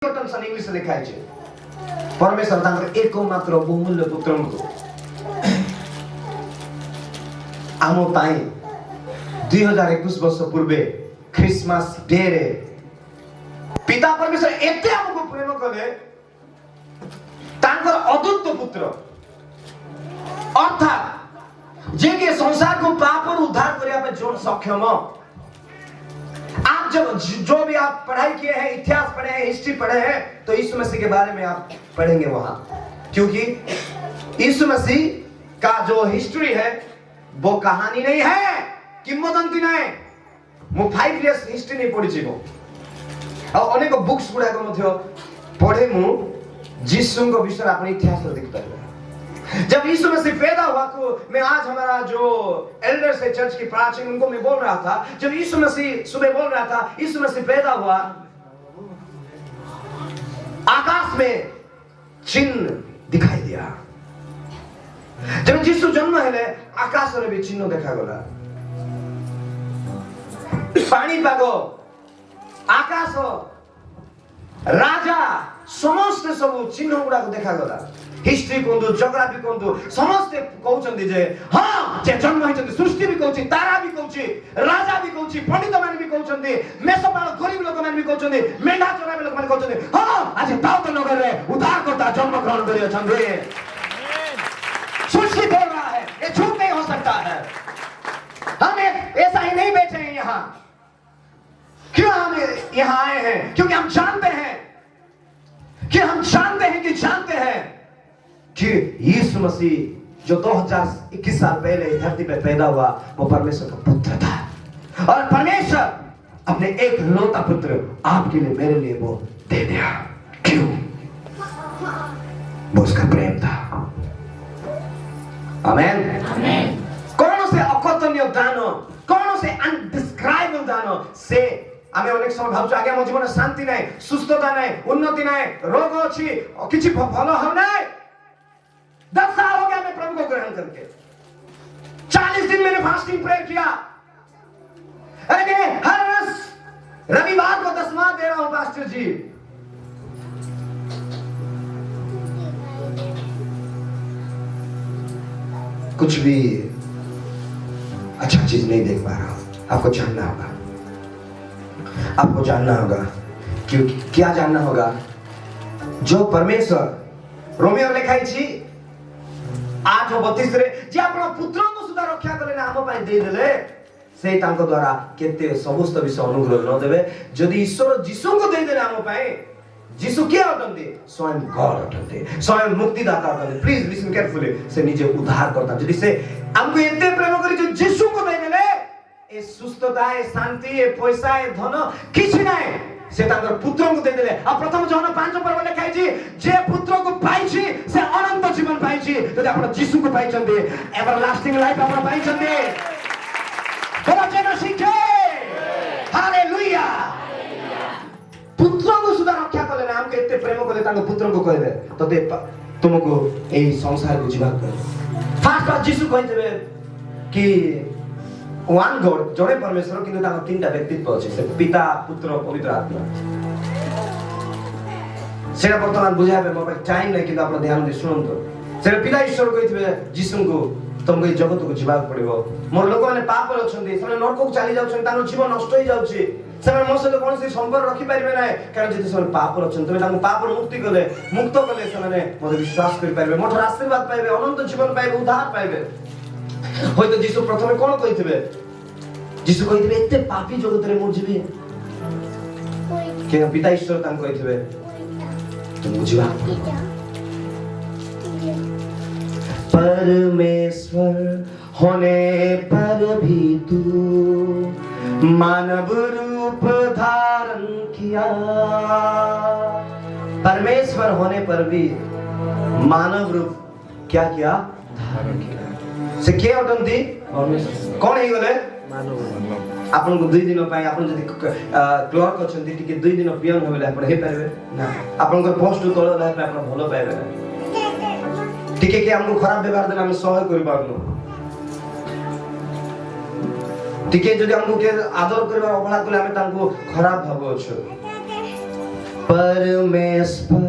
English लिखा है परमेश्वर तांकर एकमात्र बहुमूल्य पुत्र को आम पाई 2021 वर्ष पूर्वे क्रिसमस डे रे पिता परमेश्वर एते हमको प्रेम कले तांकर अद्वितीय पुत्र अर्थात जे के संसार को पाप और उद्धार करने पे जो सक्षम। आप जब जो भी आप पढ़ाई किए हैं, इतिहास पढ़े हैं, हिस्ट्री पढ़े हैं, तो यीशु मसीह के बारे में आप पढ़ेंगे वहां, क्योंकि यीशु मसीह का जो हिस्ट्री है वो कहानी नहीं है, किंवदंती नहीं। मु 5 इयर्स हिस्ट्री नहीं पढ़ी छी और अनेक बुक्स गुडा को मध्य पढ़े मु जीसु को विषय अपने इतिहास में दिखता है। जब यीशु मसीह पैदा हुआ तो मैं आज हमारा जो एल्डर्स है चर्च की प्राचीन उनको मैं बोल रहा था, जब यीशु मसीह सुबह बोल रहा था यीशु मसीह पैदा हुआ, आकाश में चिन्ह दिखाई दिया। जब यीशु जन्म हेले आकाश रे भी चिन्ह देखा गला, पानी पाग आकाश राजा समस्त सब चिन्ह गुडा को देखा गला। हिस्ट्री कोंदु ज्योग्राफी कोंदु समस्त कहउचंदी जे हां जे जन्म होइचंदी सृष्टि भी कहउची, तारा भी कहउची, राजा भी कहउची, पंडित माने भी कहउचंदी, मेसपाल गरीब लोक माने भी कहउचंदी, मेंढा चराबे लोक माने कहउचंदी हां आज दाऊद नगर रे उद्धार करता जन्म ग्रहण करियो छंदे। सृष्टि बोल रहा है, ये झूठ नहीं हो सकता है। हम ऐसा ही नहीं बैठे हैं यहां। क्यों हम यहां आए हैं? क्योंकि हम जानते हैं कि यीशु मसीह जो 2021 साल पहले धरती पर पैदा हुआ वो परमेश्वर का पुत्र था, और परमेश्वर अपने एक लौता पुत्र आपके लिए मेरे लिए वो दे दिया। क्यों? वो उसका प्रेम था। आमेन। कौन से अकथनीय दान, कौन से अनडिस्क्राइबल दान से आमे अनेक समय भावछु आगे मो जीवन शांति नहीं, सुस्थता नहीं, उन्नति नहीं, रोग अछि किछि भलो हम नहीं। 10 साल हो गया मैं प्रभु को ग्रहण करके, 40 दिन मैंने फास्टिंग प्रेयर किया। अरे हर रविवार को 10वां दे रहा हूं पास्टर जी। कुछ भी अच्छा चीज नहीं देख पा रहा हूं। आपको जानना होगा, आपको जानना होगा। क्योंकि क्या जानना होगा? जो परमेश्वर रोमियो लिखाई छी 8:32 रे जे अपना पुत्र को सुधा रक्षा करे ना हम पाई दे देले से तांको द्वारा केते समस्त विषय अनुग्रह न देबे। यदि ईश्वर जीसु को दे देले हम पाई, जीसु के अटंते स्वयं गॉड अटंते, स्वयं मुक्तिदाता अटंते। Please listen carefully. से निजे उद्धार करता यदि से हमको एते प्रेम करी जो जीसु को दे देले ए सुस्थता ए शांति ए पैसा ए धन किछि नाही, से तांकर पुत्र को दे देले। आ प्रथम जहन 5 लिखाई छी जे पुत्र को पाई छी से अनंत जीवन पाई छी। यदि आपण जीसु को पाई छंदे एवरलास्टिंग लाइफ आपण पाई छंदे। बोला जेनो शिखे हालेलुया। पुत्र को सुधा रक्षा कले ना हमके एते प्रेम कले तांकर पुत्र को कहले तते तुमको ए संसार को जीवन कर। फास्ट बात जीसु कहते कि वन गॉड जोड़े परमेश्वर किंतु तांकर 3टा व्यक्तित्व अछि, से पिता पुत्र पवित्र आत्मा। सेना वर्तमान बुझाबे मो टाइम नहीं, किंतु आपण ध्यान दे सुनंतो। से पिता ईश्वर कहितबे जीसु को तुमको ए जगत को जीवा पड़िबो। मोर लोक माने पाप रछन्ती, से नरक को चली जाउछन, तानो जीवन नष्ट हो जाउछि। से मो से कोन से संपर्क रखि परिबे नै, कारण जति से पाप रछन तमे ताको पाप मुक्ति कले मुक्त कले से माने मोर विश्वास करि परिबे, मोर आशीर्वाद पाइबे, अनंत जीवन पाइबे, उद्धार पाइबे। होय तो जीसु प्रथमे कोन कहितबे? जीसु कहितबे एते पापी जगत रे मो जीवे के पिता ईश्वर तान कहितबे तुम जीवा। परमेश्वर होने पर भी तू मानव रूप धारण किया। परमेश्वर होने पर भी मानव रूप क्या किया? धारण किया। से के अटंती? कौन ही गले? आपन को 2 दिन पाए आपन जदी क्लर्क अछंती टिके 2 दिन पियन होबेले आपन हे पाइबे ना। आपन को पोस्ट तळ लाइफ में आपन भलो पाइबे ना। टिके के हमको खराब व्यवहार देला हम सहय करि पारनो। टिके जदी हमको के आदर करबा अवहेला कले हम तांको खराब भाबो छ। परमेश्वर